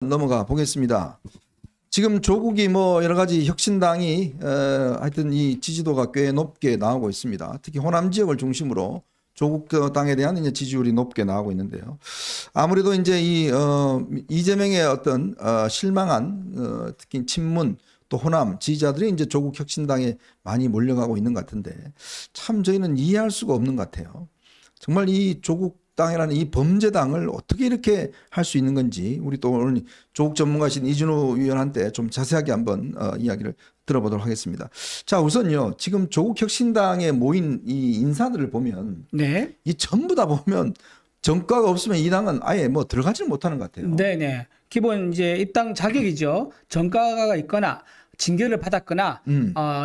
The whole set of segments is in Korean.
넘어가 보겠습니다. 지금 조국이 뭐 여러 가지 혁신당이 하여튼 이 지지도가 꽤 높게 나오고 있습니다. 특히 호남 지역을 중심으로 조국 당에 대한 이제 지지율이 높게 나오고 있는데요. 아무래도 이제 이 이재명의 어떤 실망한 특히 친문 또 호남 지지자들이 이제 조국 혁신당에 많이 몰려가고 있는 것 같은데 참 저희는 이해할 수가 없는 것 같아요. 정말 이 조국 당이라는 이 범죄당을 어떻게 이렇게 할 수 있는 건지 우리 또 오늘 조국 전문가신 이준호 위원한테 좀 자세하게 한번 이야기를 들어보도록 하겠습니다. 자, 우선요. 지금 조국 혁신당에 모인 이 인사들을 보면 네. 이 전부 다 보면 전과가 없으면 이 당은 아예 뭐 들어가지를 못하는 것 같아요. 네네. 기본 이제 입당 자격이죠. 전과가 있거나 징계를 받았거나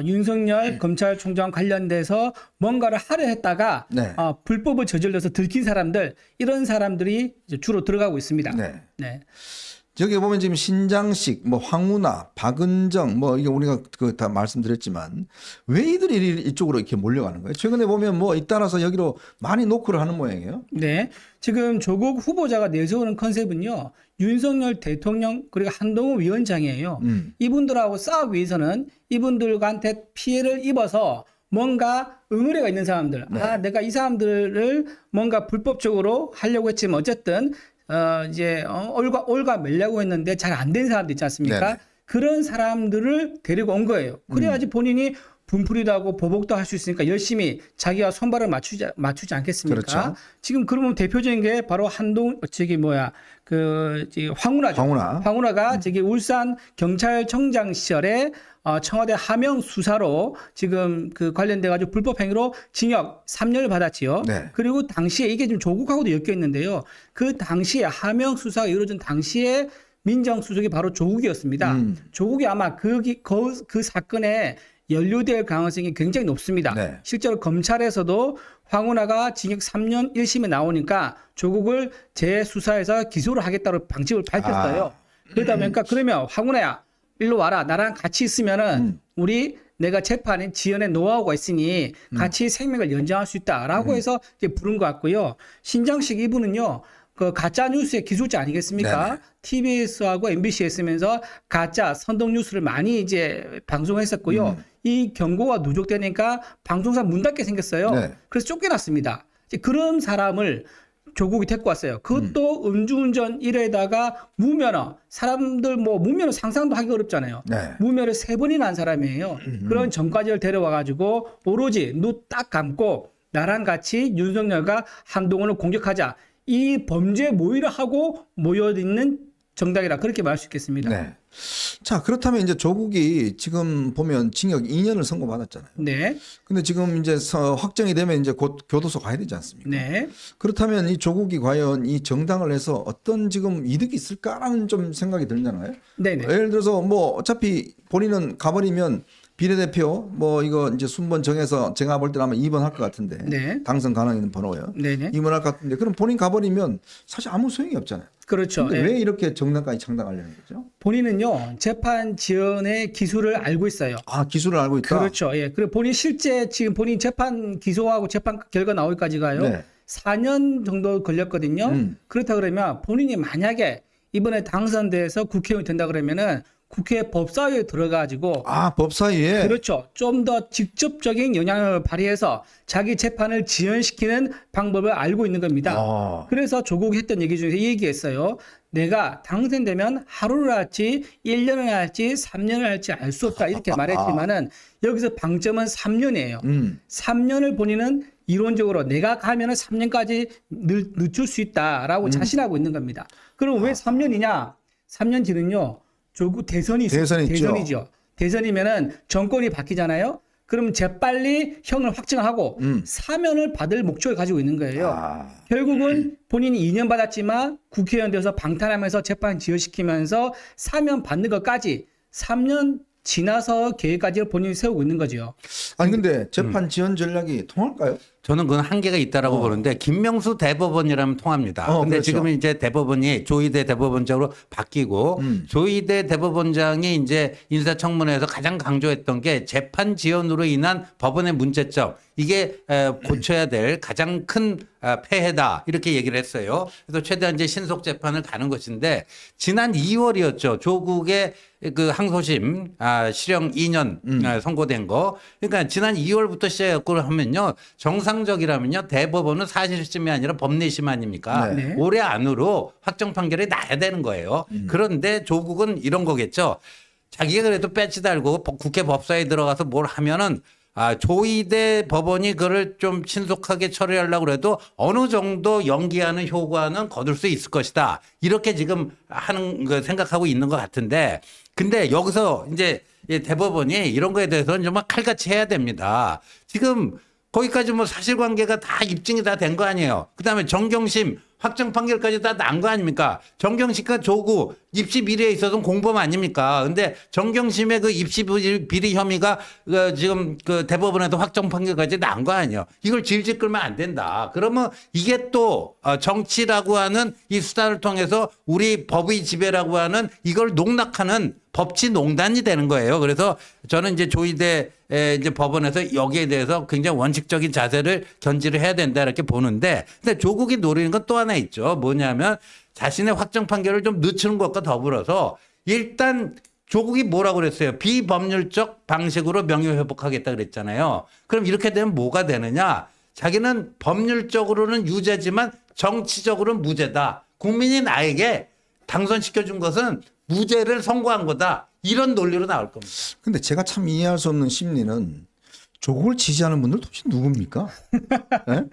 윤석열 검찰총장 관련돼서 뭔가를 하려 했다가 네. 불법을 저질러서 들킨 사람들 이런 사람들이 이제 주로 들어가고 있습니다. 네. 네. 저기 보면 지금 신장식, 뭐 황운하, 박은정, 뭐 이게 우리가 그 다 말씀드렸지만 왜 이들이 이쪽으로 이렇게 몰려가는 거예요? 최근에 보면 뭐 잇따라서 여기로 많이 노크를 하는 모양이에요. 네. 지금 조국 후보자가 내세우는 컨셉은요. 윤석열 대통령 그리고 한동훈 위원장이에요. 이분들하고 싸우기 위해서는 이분들한테 피해를 입어서 뭔가 응어리가 있는 사람들, 네. 내가 이 사람들을 뭔가 불법적으로 하려고 했지만 어쨌든 올가 매려고 했는데 잘 안 된 사람들 있지 않습니까? 네네. 그런 사람들을 데리고 온 거예요. 그래야지 본인이 분풀이도 하고 보복도 할 수 있으니까 열심히 자기가 손발을 맞추지 않겠습니까? 그렇죠. 지금 그러면 대표적인 게 바로 황운하죠. 황운하가 저기 울산 경찰청장 시절에 청와대 하명 수사로 지금 그 관련돼 가지고 불법 행위로 징역 3년을 받았지요. 네. 그리고 당시에 이게 좀 조국하고도 엮여 있는데요. 그 당시에 하명 수사가 이루어진 당시에 민정수석이 바로 조국이었습니다. 조국이 아마 그 사건에 연루될 가능성이 굉장히 높습니다. 네. 실제로 검찰에서도 황운하가 징역 3년 1심에 나오니까 조국을 재수사해서 기소를 하겠다고 방침을 밝혔어요. 그러다 보니까 그러면 황운하야 일로 와라. 나랑 같이 있으면은 내가 재판에 지연의 노하우가 있으니 같이 생명을 연장할 수 있다라고 해서 이제 부른 것 같고요. 신장식 이분은요. 그 가짜 뉴스의 기술자 아니겠습니까? 네네. TBS하고 MBC에 있으면서 가짜 선동 뉴스를 많이 이제 방송했었고요. 이 경고가 누적되니까 방송사 문 닫게 생겼어요. 네. 그래서 쫓겨났습니다. 이제 그런 사람을 조국이 데리고 왔어요. 그것도 음주운전 1회에다가 무면허. 사람들 뭐 무면허 상상도 하기 어렵잖아요. 네. 무면허 3번이나 한 사람이에요. 그런 전과자를 데려와가지고 오로지 눈 딱 감고 나랑 같이 윤석열과 한동훈을 공격하자. 이 범죄 모의를 하고 모여있는 정당이라 그렇게 말할 수 있겠습니다. 네. 자, 그렇다면 이제 조국이 지금 보면 징역 2년을 선고받았잖아요. 네. 근데 지금 이제 확정이 되면 이제 곧 교도소 가야 되지 않습니까? 네. 그렇다면 이 조국이 과연 이 정당을 해서 어떤 지금 이득이 있을까라는 좀 생각이 들잖아요. 네네. 예를 들어서 뭐 어차피 본인은 가버리면 비례대표 뭐 이거 이제 순번 정해서 제가 볼 때는 아마 2번 할 것 같은데 네. 당선 가능 있는 번호요. 네네. 2번 할 것 같은데 그럼 본인 가버리면 사실 아무 소용이 없잖아요. 그렇죠. 근데 네. 왜 이렇게 정당까지 창당하려는 거죠? 본인은요, 재판 지연의 기술을 알고 있어요. 아, 기술을 알고 있다. 그렇죠. 예. 그리고 본인 실제 지금 본인 재판 기소하고 재판 결과 나오기까지가요. 네. 4년 정도 걸렸거든요. 그렇다 그러면 본인이 만약에 이번에 당선돼서 국회의원이 된다 그러면은 국회 법사위에 들어가지고 아, 법사위에. 그렇죠. 좀 더 직접적인 영향력을 발휘해서 자기 재판을 지연시키는 방법을 알고 있는 겁니다. 그래서 조국이 했던 얘기 중에서 이 얘기했어요. 내가 당선되면 하루를 할지 1년을 할지 3년을 할지 알 수 없다 이렇게 말했지만은 여기서 방점은 3년이에요. 3년을 본인은 이론적으로 내가 가면은 3년까지 늦출 수 있다라고 자신하고 있는 겁니다. 그럼 왜 3년이냐? 3년 뒤는요. 조국 대선이 대선이죠. 대선이면은 정권이 바뀌잖아요. 그럼 재빨리 형을 확정하고 사면을 받을 목적을 가지고 있는 거예요. 결국은 본인이 2년 받았지만 국회의원 돼서 방탄하면서 재판 지연시키면서 사면 받는 것까지 3년 지나서 계획까지 본인이 세우고 있는 거죠. 아니 근데 재판 지연 전략이 통할까요? 저는 그건 한계가 있다라고 보는데 김명수 대법원이라면 통합니다. 근데 그렇죠. 지금 이제 대법원이 조희대 대법원장으로 바뀌고 조희대 대법원장이 이제 인사청문회에서 가장 강조했던 게 재판 지연으로 인한 법원의 문제점 이게 고쳐야 될 가장 큰 폐해다 이렇게 얘기를 했어요. 그래서 최대한 이제 신속 재판을 가는 것인데 지난 2월이었죠. 조국의 그 항소심 실형 2년 선고된 거. 그러니까 지난 2월부터 시작했고 하면요. 정상적이라면요. 대법원은 사실심이 아니라 법리심 아닙니까? 네. 올해 안으로 확정 판결이 나야 되는 거예요. 그런데 조국은 이런 거겠죠. 자기가 그래도 배지 달고 국회 법사에 들어가서 뭘 하면은 조희대 법원이 그걸 좀 신속하게 처리하려고 해도 어느 정도 연기하는 효과는 거둘 수 있을 것이다. 이렇게 지금 하는 거 생각하고 있는 것 같은데 근데 여기서 이제 대법원이 이런 거에 대해서는 정말 칼같이 해야 됩니다. 지금 거기까지 뭐 사실관계가 다 입증이 다 된 거 아니에요. 그다음에 정경심 확정 판결까지 다 난 거 아닙니까? 정경심과 조국 입시 비리에 있어서는 공범 아닙니까? 근데 정경심의 그 입시 비리 혐의가 지금 그 대법원에도 확정 판결까지 난 거 아니에요. 이걸 질질 끌면 안 된다. 그러면 이게 또 정치라고 하는 이 수단을 통해서 우리 법의 지배라고 하는 이걸 농락하는 법치 농단이 되는 거예요. 그래서 저는 이제 조희대 이제 법원에서 여기에 대해서 굉장히 원칙적인 자세를 견지를 해야 된다 이렇게 보는데 근데 조국이 노리는 건 또 하나 있죠. 뭐냐면 자신의 확정 판결을 좀 늦추는 것과 더불어서 일단 조국이 뭐라고 그랬어요? 비법률적 방식으로 명예회복하겠다 그랬잖아요. 그럼 이렇게 되면 뭐가 되느냐? 자기는 법률적으로는 유죄지만 정치적으로는 무죄다. 국민이 나에게 당선시켜준 것은 무죄를 선고한 거다. 이런 논리로 나올 겁니다. 근데 제가 참 이해할 수 없는 심리는 조국을 지지하는 분들 도대체 누굽니까? 네?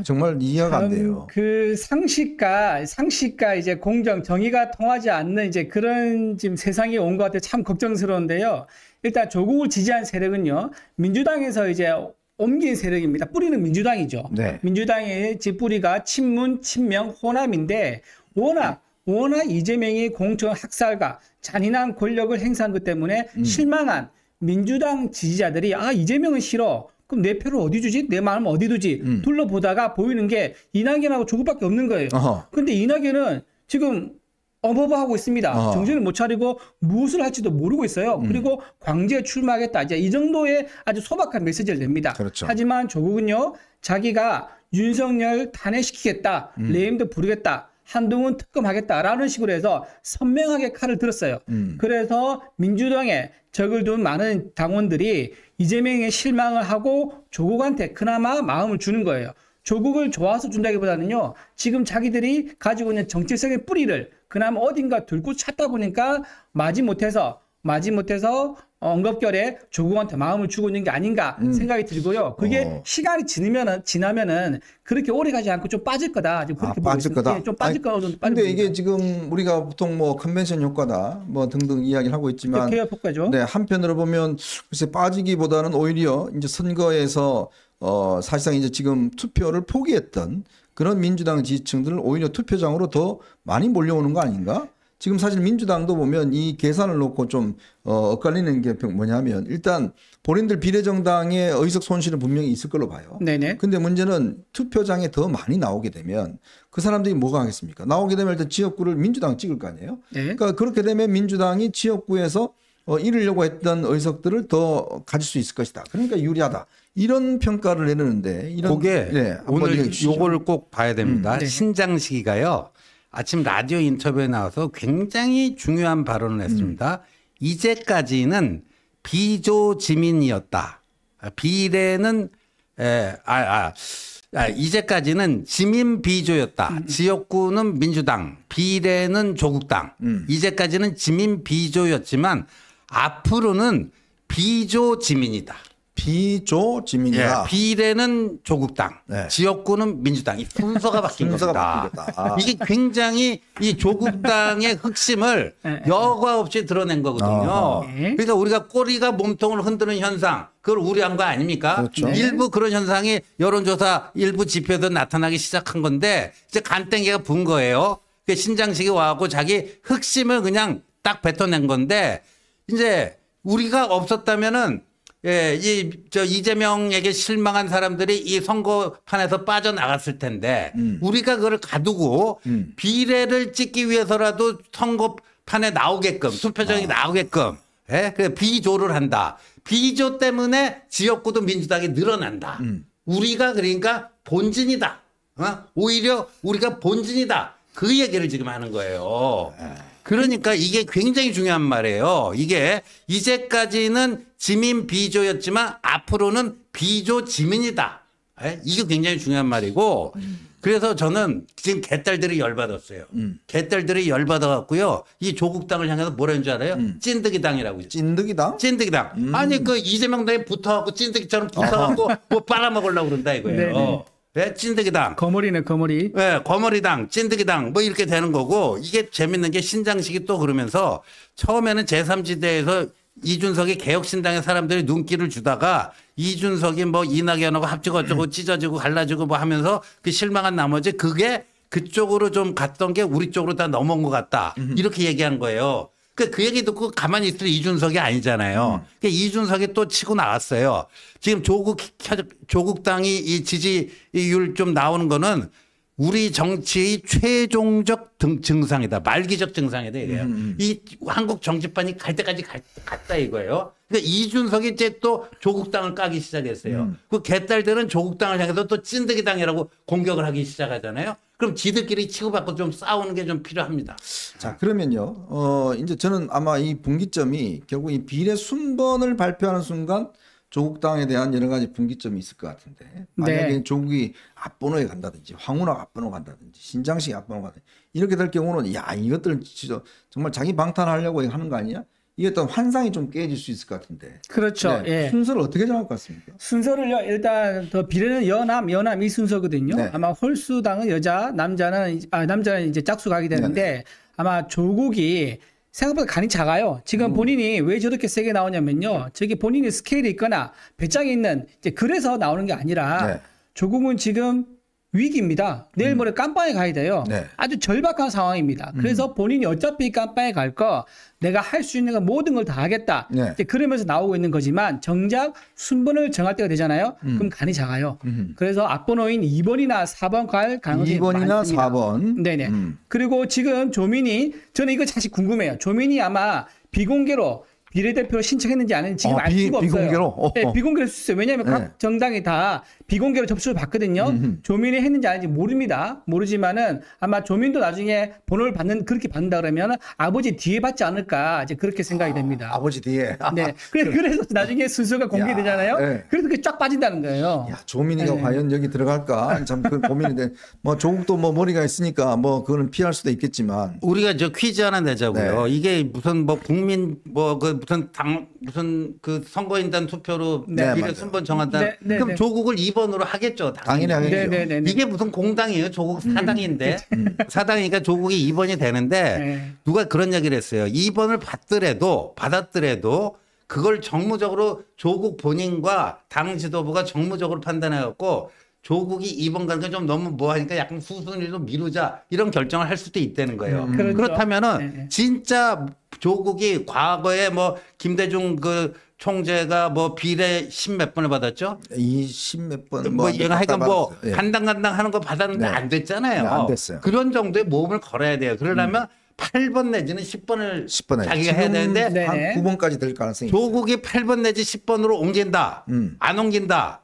정말 이해가 안 돼요. 그 상식과 이제 공정, 정의가 통하지 않는 이제 그런 지금 세상이 온 것 같아요. 참 걱정스러운데요. 일단 조국을 지지한 세력은요, 민주당에서 이제 옮긴 세력입니다. 뿌리는 민주당이죠. 네. 민주당의 뒷뿌리가 친문, 친명, 호남인데 워낙 이재명이 공천 학살과 잔인한 권력을 행사한 것 때문에 실망한 민주당 지지자들이 이재명은 싫어. 그럼 내 표를 어디 주지? 내 마음 어디 두지? 둘러보다가 보이는 게 이낙연하고 조국밖에 없는 거예요. 근데 이낙연은 지금 어버버하고 있습니다. 정신을 못 차리고 무엇을 할지도 모르고 있어요. 그리고 광주에 출마하겠다. 이제 이 정도의 아주 소박한 메시지를 냅니다. 그렇죠. 하지만 조국은요, 자기가 윤석열 탄핵시키겠다, 레임도 부르겠다, 한동훈 특검하겠다라는 식으로 해서 선명하게 칼을 들었어요. 그래서 민주당에 적을 둔 많은 당원들이 이재명에 실망을 하고 조국한테 그나마 마음을 주는 거예요. 조국을 좋아서 준다기보다는요, 지금 자기들이 가지고 있는 정치성의 뿌리를 그나마 어딘가 들고 찾다 보니까 마지못해서 엉겁결에 조국한테 마음을 주고 있는 게 아닌가 생각이 들고요. 그게 시간이 지나면은 그렇게 오래 가지 않고 좀 빠질 거다. 지금 그렇게 빠질 거다. 좀 빠질 거다. 근데 이게 지금 우리가 보통 뭐 컨벤션 효과다 뭐 등등 이야기를 하고 있지만 개혁 효과죠. 네, 한편으로 보면 글쎄 빠지기보다는 오히려 이제 선거에서 사실상 이제 지금 투표를 포기했던 그런 민주당 지지층들을 오히려 투표장으로 더 많이 몰려오는 거 아닌가? 지금 사실 민주당도 보면 이 계산을 놓고 좀 엇갈리는 게 뭐냐면 일단 본인들 비례정당의 의석 손실은 분명히 있을 걸로 봐요. 네네. 근데 문제는 투표장에 더 많이 나오게 되면 그 사람들이 뭐가 하겠습니까? 나오게 되면 일단 지역구를 민주당 찍을 거 아니에요? 네. 그러니까 그렇게 되면 민주당이 지역구에서 이루려고 했던 의석들을 더 가질 수 있을 것이다. 그러니까 유리하다. 이런 평가를 내리는데 그게 네, 오늘 요거를 꼭 봐야 됩니다. 네. 신장식이가요. 아침 라디오 인터뷰에 나와서 굉장히 중요한 발언을 했습니다. 이제까지는 비조지민이었다. 비례는 이제까지는 지민 비조였다. 지역구는 민주당, 비례는 조국당. 이제까지는 지민 비조였지만 앞으로는 비조지민이다. 비조지민이다. 비례는 조국당, 네. 지역구는 민주당. 이 순서가 바뀐 순서가 겁니다. 바뀌었다. 이게 굉장히 이 조국당의 흑심을 여과 없이 드러낸 거거든요. 그러니까 우리가 꼬리가 몸통을 흔드는 현상, 그걸 우려한 거 아닙니까? 그렇죠. 일부 그런 현상이 여론조사 일부 지표에서 나타나기 시작한 건데 이제 간땡이가 분 거예요. 그 신장식이 와갖고 자기 흑심을 그냥 딱 뱉어낸 건데 이제 우리가 없었다면은 예, 이재명에게 실망한 사람들이 이 선거판에서 빠져나갔을 텐데 우리가 그걸 가두고 비례를 찍기 위해서라도 선거판에 나오게끔 투표장이 나오게끔 예, 그 비조를 한다. 비조 때문에 지역구도 민주당이 늘어난다. 우리가 그러니까 본진이다. 오히려 우리가 본진이다. 그 얘기를 지금 하는 거예요. 그러니까 이게 굉장히 중요한 말이에요. 이게 이제까지는 지민 비조였지만 앞으로는 비조 지민이다. 이게 굉장히 중요한 말이고 그래서 저는 지금 개딸들이 열받았어요. 개딸들이 열받아갖고요. 이 조국당을 향해서 뭐라는 줄 알아요? 찐득이당이라고. 찐득이당? 찐득이당. 아니 그 이재명 당에 붙어갖고 찐득이처럼 붙어갖고 뭐 빨아먹으려고 그런다 이거예요. 네네. 네, 찐득이당. 거머리네 거머리. 네, 거머리당, 찐득이당 뭐 이렇게 되는 거고 이게 재밌는 게 신장식이 또 그러면서 처음에는 제3지대에서 이준석이 개혁신당의 사람들이 눈길을 주다가 이준석이 뭐 이낙연하고 합치고 어쩌고 찢어지고 갈라지고 뭐 하면서 그 실망한 나머지 그게 그쪽으로 좀 갔던 게 우리 쪽으로 다 넘어온 것 같다. 이렇게 얘기한 거예요. 그 얘기 듣고 가만히 있을 이준석이 아니잖아요. 이준석이 또 치고 나왔어요. 지금 조국당이 이 지지율 좀 나오는 거는 우리 정치의 최종적 증상이다. 말기적 증상이다. 이래요. 이 한국 정치판이 갈 때까지 갔다 이거예요. 그러니까 이준석이 이제 또 조국당을 까기 시작했어요. 그 개딸들은 조국당을 향해서 또 찐득이당이라고 공격을 하기 시작하잖아요. 그럼 지들끼리 치고받고 좀 싸우는 게 좀 필요합니다. 자, 그러면요. 이제 저는 아마 이 분기점이 결국 이 비례 순번을 발표하는 순간 조국당에 대한 여러 가지 분기점이 있을 것 같은데 만약에 네. 조국이 앞번호에 간다든지 황운하 앞번호 간다든지 신장식 앞번호 간다든지 이렇게 될 경우는 야 이것들 진짜 정말 자기 방탄하려고 하는 거 아니야? 이게 어떤 환상이 좀 깨질 수 있을 것 같은데. 그렇죠. 네, 예. 순서를 어떻게 정할 것 같습니까? 순서를요. 일단 더 비례는 연함 이 순서거든요. 네. 아마 홀수당은 여자, 남자는 이제 짝수 가게 되는데 아마 조국이 생각보다 간이 작아요. 지금 본인이 왜 저렇게 세게 나오냐면요. 저게 본인이 스케일이 있거나 배짱이 있는 이제 그래서 나오는 게 아니라 네. 조국은 지금 위기입니다. 내일 모레 깜빵에 가야 돼요. 네. 아주 절박한 상황입니다. 그래서 본인이 어차피 깜빵에 갈 거 내가 할 수 있는 건 모든 걸 다 하겠다. 네. 이제 그러면서 나오고 있는 거지만 정작 순번을 정할 때가 되잖아요. 그럼 간이 작아요. 그래서 앞번호인 2번이나 4번 갈 가능성이 2번이나 많습니다. 4번. 네네. 그리고 지금 조민이 저는 이거 사실 궁금해요. 조민이 아마 비공개로 비례대표로 신청했는지 안 했는지 지금 알 수가 없어요. 비공개로? 네, 비공개로 했어요. 왜냐하면 네. 각 정당이 다 비공개로 접수를 받거든요. 조민이 했는지 안 했는지 모릅니다. 모르지만은 아마 조민도 나중에 번호를 그렇게 받는다 그러면 아버지 뒤에 받지 않을까 이제 그렇게 생각이 됩니다. 아버지 뒤에. 네. 그래서 나중에 순서가 공개되잖아요. 네. 그래서 그게 쫙 빠진다는 거예요. 야, 조민이가 네. 과연 여기 들어갈까? 참 그 고민인데 뭐 조국도 뭐 머리가 있으니까 뭐 그거는 피할 수도 있겠지만 우리가 저 퀴즈 하나 내자고요. 네. 이게 무슨 뭐 국민 뭐 그 무슨 당 무슨 그 선거인단 투표로 네, 비례 맞아요. 순번 정한다. 네, 네, 그럼 네. 조국을 2번으로 하겠죠. 당연히 하겠죠. 네, 네, 네, 네. 이게 무슨 공당이에요. 조국 사당인데 사당이니까 조국이 2번이 되는데 네. 누가 그런 얘기를 했어요. 2번을 받더라도 그걸 정무적으로 조국 본인과 당 지도부가 정무적으로 판단해갖고 조국이 2번 가는 게 좀 너무 뭐하니까 약간 후순위로 미루자 이런 결정을 할 수도 있다는 거예요. 그렇죠. 그렇다면은 네. 진짜 조국이 과거에 뭐 김대중 그 총재가 뭐 비례 10몇 번을 받았죠? 20몇 번 뭐 얘가 하여간 뭐 받았어요. 예. 간당간당 하는 거 받았는데 네. 안 됐잖아요. 네, 안 됐어요. 그런 정도의 모험을 걸어야 돼요. 그러려면 8번 내지는 10번을 10번에 자기가 해야 되는데 네. 한 네네. 9번까지 될 가능성이 있어요. 조국이 8번 내지 10번으로 옮긴다. 안 옮긴다.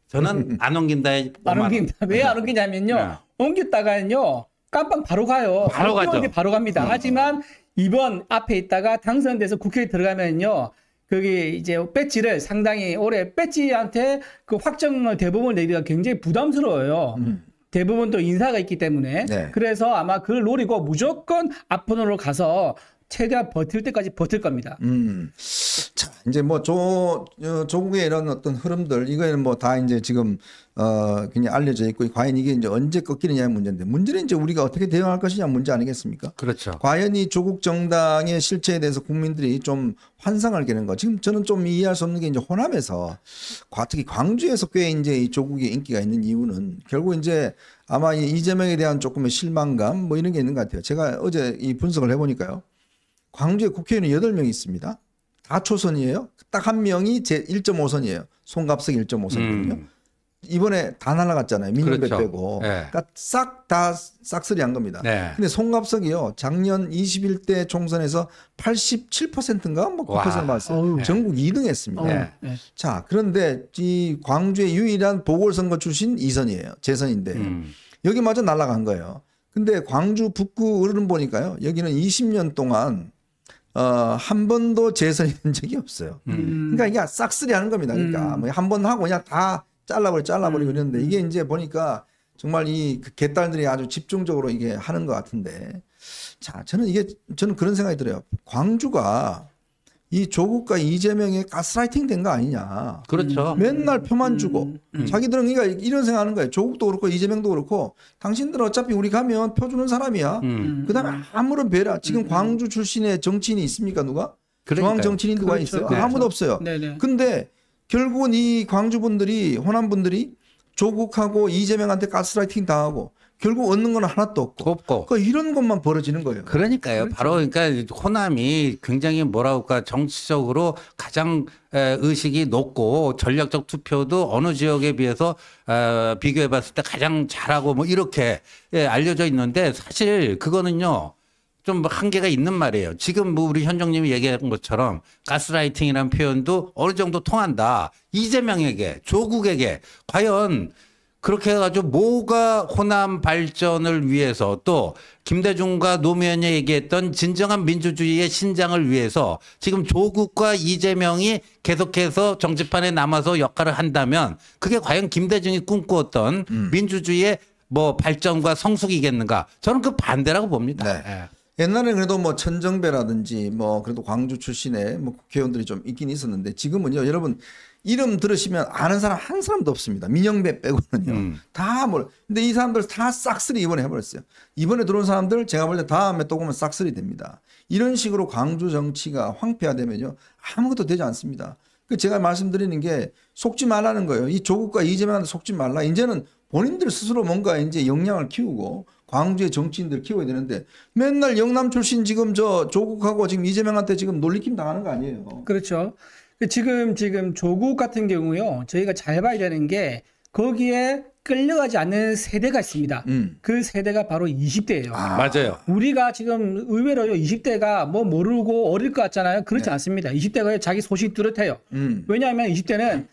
저는 안 옮긴다에 안 옮긴다. 왜 안 옮기냐면요. 네. 옮겼다가는요. 깜빵 바로 가요. 바로 가죠. 옮기는데 바로 갑니다. 하지만 이번 앞에 있다가 당선돼서 국회에 들어가면요. 거기 이제 배지를 상당히 올해 배지한테 그 확정을 대부분 내기가 굉장히 부담스러워요. 대부분 또 인사가 있기 때문에. 네. 그래서 아마 그걸 노리고 무조건 앞번호로 가서 최대한 버틸 때까지 버틸 겁니다. 자, 이제 뭐 조국의 이런 어떤 흐름들 이거는 뭐 다 이제 지금 그냥 알려져 있고 과연 이게 이제 언제 꺾이느냐의 문제인데 문제는 이제 우리가 어떻게 대응할 것이냐 문제 아니겠습니까? 그렇죠. 과연 이 조국 정당의 실체에 대해서 국민들이 좀 환상을 깨는 거. 지금 저는 좀 이해할 수 없는 게 이제 호남에서 특히 광주에서 꽤 이제 이 조국의 인기가 있는 이유는 결국 이제 아마 이 이재명에 대한 조금의 실망감 뭐 이런 게 있는 것 같아요. 제가 어제 이 분석을 해보니까요. 광주에 국회의원이 8명이 있습니다. 다 초선이에요. 딱 한 명이 제 1.5선이에요. 송갑석 1.5선이거든요. 이번에 다 날아갔잖아요. 민영배 그렇죠. 빼고. 네. 그러니까 싹 다 싹쓸이 한 겁니다. 네. 근데 송갑석이요. 작년 21대 총선에서 87%인가 뭐 9% 와. 받았어요. 어우. 전국 2등 했습니다. 네. 네. 자, 그런데 이 광주의 유일한 보궐선거 출신 2선이에요. 재선인데 여기마저 날아간 거예요. 근데 광주 북구 어른 보니까요. 여기는 20년 동안 한 번도 재선이 된 적이 없어요. 그러니까 이게 싹쓸이 하는 겁니다. 그러니까 뭐 한 번 하고 그냥 다 잘라버리고 이러는데 이게 이제 보니까 정말 이 개딸들이 아주 집중적으로 이게 하는 것 같은데 자, 저는 그런 생각이 들어요. 광주가 이 조국과 이재명의 가스라이팅 된 거 아니냐. 그렇죠. 맨날 표만 주고 자기들은 그러니까 이런 생각하는 거예요. 조국도 그렇고 이재명도 그렇고 당신들은 어차피 우리 가면 표 주는 사람이야. 그다음에 아무런 배려. 지금 광주 출신의 정치인이 있습니까 누가? 그러니까요. 중앙 정치인이 누가 그렇죠. 있어요? 네. 아무도 없어요. 네네. 근데 결국은 이 광주 분들이 호남 분들이 조국하고 이재명한테 가스라이팅 당하고 결국 얻는 건 하나도 없고 그러니까 이런 것만 벌어지는 거예요. 그러니까요. 그렇죠. 바로 그러니까 호남이 굉장히 뭐라고 할까 정치적으로 가장 의식이 높고 전략적 투표도 어느 지역에 비해서 비교해 봤을 때 가장 잘하고 뭐 이렇게 알려져 있는데 사실 그거는요. 좀 한계가 있는 말이에요. 지금 뭐 우리 현정님이 얘기한 것처럼 가스라이팅이라는 표현도 어느 정도 통한다. 이재명에게 조국에게 과연 그렇게 해가지고 뭐가 호남 발전을 위해서 또 김대중과 노무현이 얘기했던 진정한 민주주의의 신장을 위해서 지금 조국과 이재명이 계속해서 정치판에 남아서 역할을 한다면 그게 과연 김대중이 꿈꾸었던 민주주의의 뭐 발전과 성숙이겠는가? 저는 그 반대라고 봅니다. 네. 예. 옛날에는 그래도 뭐 천정배라든지 뭐 그래도 광주 출신의 뭐 국회의원들이 좀 있긴 있었는데 지금은요 여러분 이름 들으시면 아는 사람 한 사람도 없습니다. 민영배 빼고는요. 다 뭘. 근데 이 사람들 다 싹쓸이 이번에 해버렸어요. 이번에 들어온 사람들 제가 볼 때 다음에 또 보면 싹쓸이 됩니다. 이런 식으로 광주 정치가 황폐화되면요 아무것도 되지 않습니다. 그 제가 말씀드리는 게 속지 말라는 거예요. 이 조국과 이재명한테 속지 말라. 이제는 본인들 스스로 뭔가 이제 역량을 키우고 광주의 정치인들 키워야 되는데 맨날 영남 출신 지금 저 조국하고 지금 이재명한테 지금 놀리킴 당하는 거 아니에요. 그렇죠. 지금 조국 같은 경우요. 저희가 잘 봐야 되는 게 거기에 끌려가지 않는 세대가 있습니다. 그 세대가 바로 20대예요. 맞아요. 우리가 지금 의외로요 20대가 뭐 모르고 어릴 것 같잖아요. 그렇지 않습니다. 20대가 자기 소신 뚜렷해요. 왜냐하면 20대는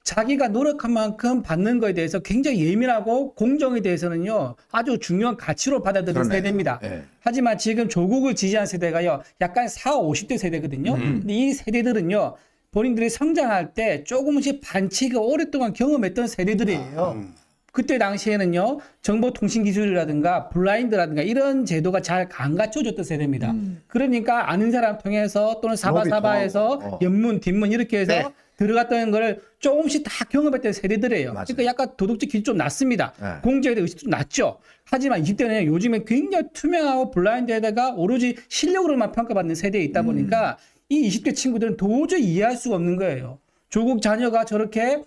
자기가 노력한 만큼 받는 거에 대해서 굉장히 예민하고 공정에 대해서는요 아주 중요한 가치로 받아들이는 그러네. 세대입니다. 네. 하지만 지금 조국을 지지한 세대가요 약간 40, 50대 세대거든요. 근데 이 세대들은요 본인들이 성장할 때 조금씩 반칙을 오랫동안 경험했던 세대들이에요. 그때 당시에는요 정보통신기술이라든가 블라인드라든가 이런 제도가 잘 안 갖춰졌던 세대입니다. 그러니까 아는 사람 통해서 또는 사바사바에서 연문 뒷문 이렇게 해서 네. 들어갔던 거를 조금씩 다 경험했던 세대들이에요. 맞아요. 그러니까 약간 도덕적 기준이 좀 낮습니다. 네. 공정에 대한 의식도 좀 낮죠. 하지만 20대는 요즘에 굉장히 투명하고 블라인드에다가 오로지 실력으로만 평가받는 세대에 있다 보니까 이 20대 친구들은 도저히 이해할 수가 없는 거예요. 조국 자녀가 저렇게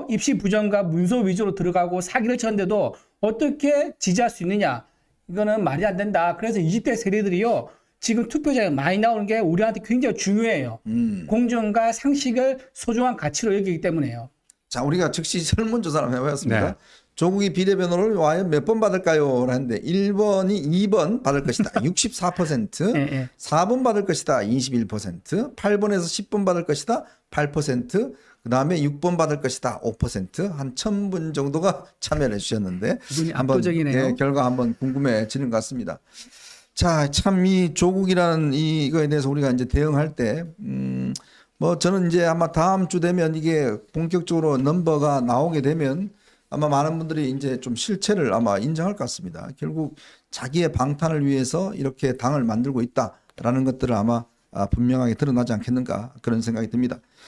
입시 부정과 문서 위주로 들어가고 사기를 쳤는데도 어떻게 지지할 수 있느냐. 이거는 말이 안 된다. 그래서 20대 세대들이요. 지금 투표장에 많이 나오는 게 우리한테 굉장히 중요해요. 공정과 상식을 소중한 가치로 여기기 때문에요. 자, 우리가 즉시 설문조사를 해봤습니다. 네. 조국이 비대변호를 과연 몇 번 받을까요? 라는데 1번이 2번 받을 것이다. 64%, 네, 네. 4번 받을 것이다. 21%, 8번에서 10번 받을 것이다. 8%, 그 다음에 6번 받을 것이다. 5%, 한 1000분 정도가 참여를 해주셨는데 이분이 한번 압도적이네요. 결과 한번 궁금해지는 것 같습니다. 자, 참 이 조국이라는 이거에 대해서 우리가 이제 대응할 때, 뭐 저는 이제 아마 다음 주 되면 이게 본격적으로 넘버가 나오게 되면 아마 많은 분들이 이제 좀 실체를 아마 인정할 것 같습니다. 결국 자기의 방탄을 위해서 이렇게 당을 만들고 있다라는 것들을 아마 분명하게 드러나지 않겠는가 그런 생각이 듭니다.